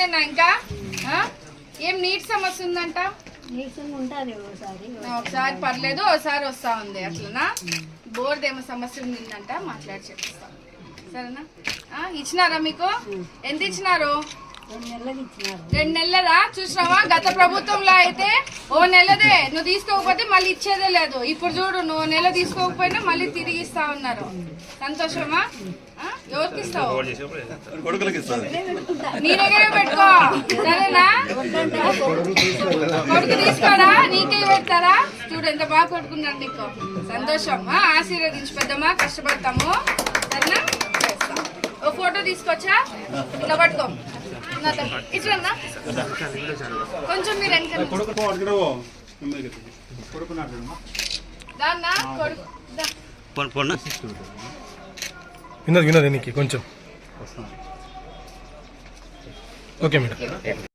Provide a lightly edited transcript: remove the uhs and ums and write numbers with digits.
అంతేనా? ఇంకా ఏం నీటి సమస్య ఉందంట? ఒకసారి పర్లేదు, ఒకసారి వస్తా ఉంది అట్లనా? బోర్దేమో సమస్య ఉందంట, మాట్లాడి చెప్పిస్తా సరేనా? ఇచ్చినారా మీకు? ఎంత ఇచ్చినారు? 2 నెలలదా? చూసినావా, గత ప్రభుత్వంలో అయితే ఓ నెలదే, నువ్వు తీసుకోకపోతే మళ్ళీ ఇచ్చేదే లేదు. ఇప్పుడు చూడు, నువ్వు నెల తీసుకోకపోయినా మళ్ళీ తిరిగి ఇస్తా ఉన్నారు. సంతోషమా? ఎవరికి ఇస్తావు? నీ దగ్గరే పెట్టుకో సరేనా? కొడుకు తీసుకోరా, నీకే పెడతారా? చూడు ఎంత బాగా కొడుకున్నాడు నీకు. సంతోషం. ఆశీర్వదించి పెద్దమ్మా, కష్టపడతాము సరేనా? ఓ ఫోటో తీసుకొచ్చా, ఇట్లా పట్టుకో. ఇట్లా కొంచెం మీరు వినోద్ వినోద్ కొంచెం ఓకే మేడం.